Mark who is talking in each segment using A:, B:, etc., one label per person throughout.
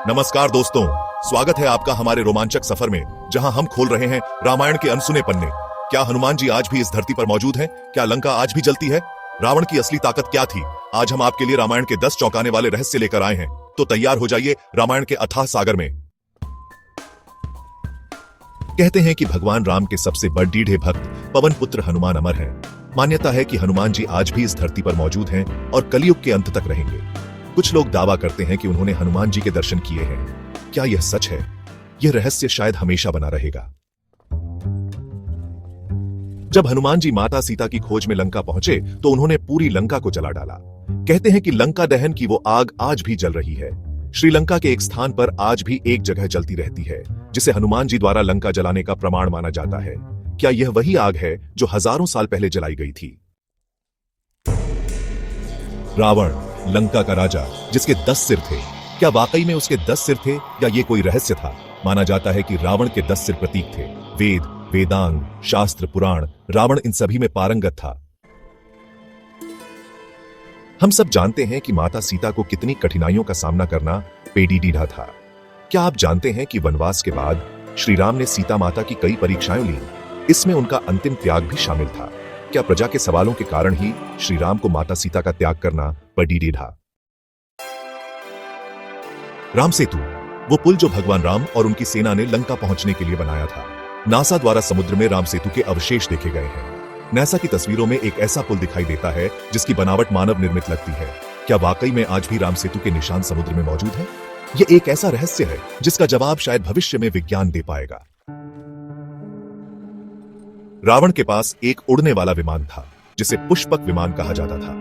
A: नमस्कार दोस्तों, स्वागत है आपका हमारे रोमांचक सफर में, जहां हम खोल रहे हैं रामायण के अनसुने पन्ने। क्या हनुमान जी आज भी इस धरती पर मौजूद हैं? क्या लंका आज भी जलती है? रावण की असली ताकत क्या थी? आज हम आपके लिए रामायण के 10 चौंकाने वाले रहस्य लेकर आए हैं, तो तैयार हो जाइए रामायण के अथाह सागर में। कहते हैं कि भगवान राम के सबसे बड़ीढ़े भक्त पवन पुत्र हनुमान अमर हैं। मान्यता है कि हनुमान जी आज भी इस धरती पर मौजूद हैं और कलयुग के अंत तक रहेंगे। कुछ लोग दावा करते हैं कि उन्होंने हनुमान जी के दर्शन किए हैं। क्या यह सच है? यह रहस्य शायद हमेशा बना रहेगा। जब हनुमान जी माता सीता की खोज में लंका पहुंचे तो उन्होंने पूरी लंका को जला डाला। कहते हैं कि लंका दहन की वो आग आज भी जल रही है। श्रीलंका के एक स्थान पर आज भी एक जगह जलती रहती है, जिसे हनुमान जी द्वारा लंका जलाने का प्रमाण माना जाता है। क्या यह वही आग है जो हजारों साल पहले जलाई गई थी? रावण, लंका का राजा जिसके 10 सिर थे, क्या वाकई में उसके 10 सिर थे या ये कोई रहस्य था? माना जाता है कि रावण के 10 सिर प्रतीक थे। वेद, वेदांग, शास्त्र, पुराण, रावण इन सभी में पारंगत था। हम सब जानते हैं कि माता सीता को कितनी कठिनाइयों का सामना करना पेडीडीढ़ा था। क्या आप जानते हैं कि वनवास के बाद श्री राम ने सीता माता की कई परीक्षाएं ली? इसमें उनका अंतिम त्याग भी शामिल था। क्या प्रजा के सवालों के कारण ही श्री राम को माता सीता का त्याग करना पेडीडीढ़ा? राम सेतु, वो पुल जो भगवान राम और उनकी सेना ने लंका पहुंचने के लिए बनाया था। नासा द्वारा समुद्र में राम सेतु के अवशेष देखे गए हैं। नासा की तस्वीरों में एक ऐसा पुल दिखाई देता है जिसकी बनावट मानव निर्मित लगती है। क्या वाकई में आज भी राम सेतु के निशान समुद्र में मौजूद है? यह एक ऐसा रहस्य है जिसका जवाब शायद भविष्य में विज्ञान दे पाएगा। रावण के पास एक उड़ने वाला विमान था जिसे पुष्पक विमान कहा जाता था।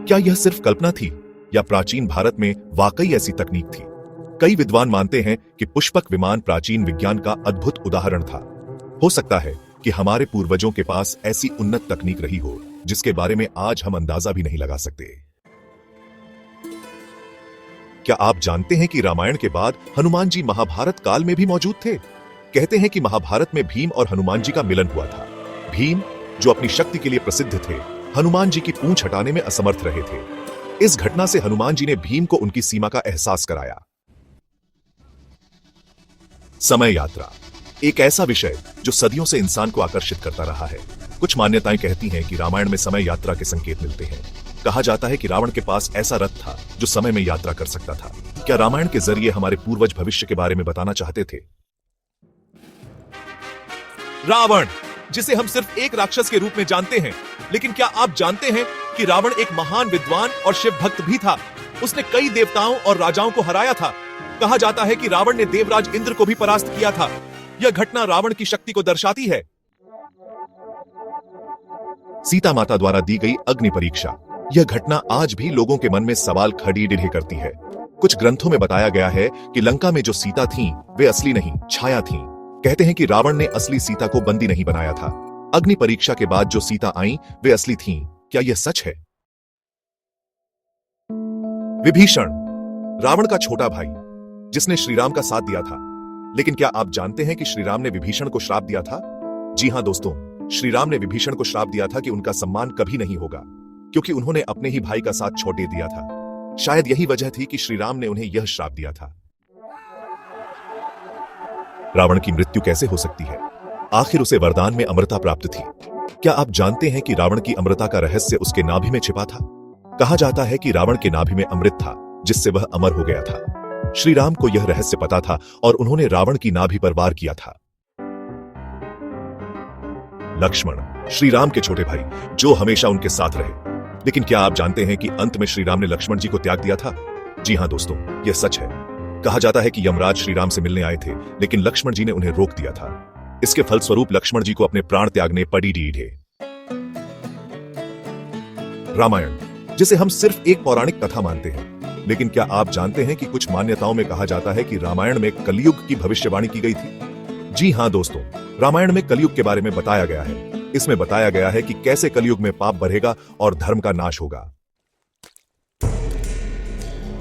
A: क्या यह सिर्फ कल्पना थी या प्राचीन भारत में वाकई ऐसी तकनीक थी? कई विद्वान मानते हैं कि पुष्पक विमान प्राचीन विज्ञान का अद्भुत उदाहरण था। हो सकता है कि हमारे पूर्वजों के पास ऐसी उन्नत तकनीक रही हो जिसके बारे में आज हम अंदाजा भी नहीं लगा सकते। क्या आप जानते हैं कि रामायण के बाद हनुमान जी महाभारत काल में भी मौजूद थे? कहते हैं कि महाभारत में भीम और हनुमान जी का मिलन हुआ था। भीम, जो अपनी शक्ति के लिए प्रसिद्ध थे, हनुमान जी की पूंछ हटाने में असमर्थ रहे थे। इस घटना से हनुमान जी ने भीम को उनकी सीमा का एहसास कराया। समय यात्रा, एक ऐसा विषय जो सदियों से इंसान को आकर्षित करता रहा है। कुछ मान्यताएं कहती हैं कि रामायण में समय यात्रा के संकेत मिलते हैं। कहा जाता है कि रावण के पास ऐसा रथ था जो समय में यात्रा कर सकता था। क्या रामायण के जरिए हमारे पूर्वज भविष्य के बारे में बताना चाहते थे? रावण, जिसे हम सिर्फ एक राक्षस के रूप में जानते हैं, लेकिन क्या आप जानते हैं कि रावण एक महान विद्वान और शिव भक्त भी था? उसने कई देवताओं और राजाओं को हराया था। कहा जाता है कि रावण ने देवराज इंद्र को भी परास्त किया था। यह घटना रावण की शक्ति को दर्शाती है। सीता माता द्वारा दी गई अग्नि परीक्षा, यह घटना आज भी लोगों के मन में सवाल खड़ी करती है। कुछ ग्रंथों में बताया गया है कि लंका में जो सीता थीं, वे असली नहीं, छाया थीं। कहते हैं कि रावण ने असली सीता को बंदी नहीं बनाया था। अग्नि परीक्षा के बाद जो सीता आईं, वे असली थीं। क्या यह सच है? विभीषण, रावण का छोटा भाई, जिसने श्रीराम का साथ दिया था। लेकिन क्या आप जानते हैं कि श्रीराम ने विभीषण को श्राप दिया था? जी हां दोस्तों, श्रीराम ने विभीषण को श्राप दिया था कि उनका सम्मान कभी नहीं होगा, क्योंकि उन्होंने अपने ही भाई का साथ छोड़ दिया था। शायद यही वजह थी कि श्रीराम ने उन्हें यह श्राप दिया था। रावण की मृत्यु कैसे हो सकती है? आखिर उसे वरदान में अमरता प्राप्त थी। क्या आप जानते हैं कि रावण की अमरता का रहस्य उसके नाभि में छिपा था? कहा जाता है कि रावण के नाभि में अमृत था, जिससे वह अमर हो गया था। श्री राम को यह रहस्य पता था और उन्होंने रावण की नाभि पर वार किया था। लक्ष्मण, श्री राम के छोटे भाई, जो हमेशा उनके साथ रहे। लेकिन क्या आप जानते हैं कि अंत में श्री राम ने लक्ष्मण जी को त्याग दिया था? जी हां दोस्तों, यह सच है। कहा जाता है कि यमराज श्री राम से मिलने आए थे, लेकिन लक्ष्मण जी ने उन्हें रोक दिया था। इसके फलस्वरूप लक्ष्मण जी को अपने प्राण त्यागने पड़ी। रामायण, जिसे हम सिर्फ एक पौराणिक कथा मानते हैं, लेकिन क्या आप जानते हैं कि कुछ मान्यताओं में कहा जाता है कि रामायण में कलयुग की भविष्यवाणी की गई थी? जी हां दोस्तों, रामायण में कलयुग के बारे में बताया गया है। इसमें बताया गया है कि कैसे कलयुग में पाप बढ़ेगा और धर्म का नाश होगा।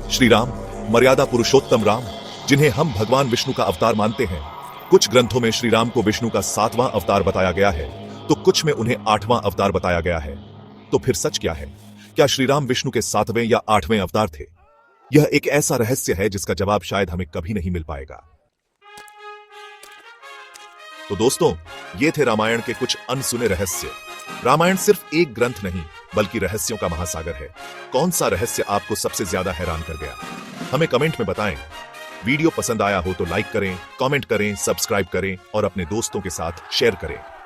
A: श्री राम, मर्यादा पुरुषोत्तम राम, जिन्हें हम भगवान विष्णु का अवतार मानते हैं। कुछ ग्रंथों में श्री राम को विष्णु का 7वां अवतार बताया गया है, तो कुछ में उन्हें 8वां अवतार बताया गया है। तो फिर सच क्या है? क्या श्री राम विष्णु के 7वें या 8वें अवतार थे? यह एक ऐसा रहस्य है जिसका जवाब शायद हमें कभी नहीं मिल पाएगा। तो दोस्तों, ये थे रामायण के कुछ अनसुने रहस्य। रामायण सिर्फ एक ग्रंथ नहीं, बल्कि रहस्यों का महासागर है। कौन सा रहस्य आपको सबसे ज्यादा हैरान कर गया? हमें कमेंट में बताएं। वीडियो पसंद आया हो तो लाइक करें, कमेंट करें, सब्सक्राइब करें और अपने दोस्तों के साथ शेयर करें।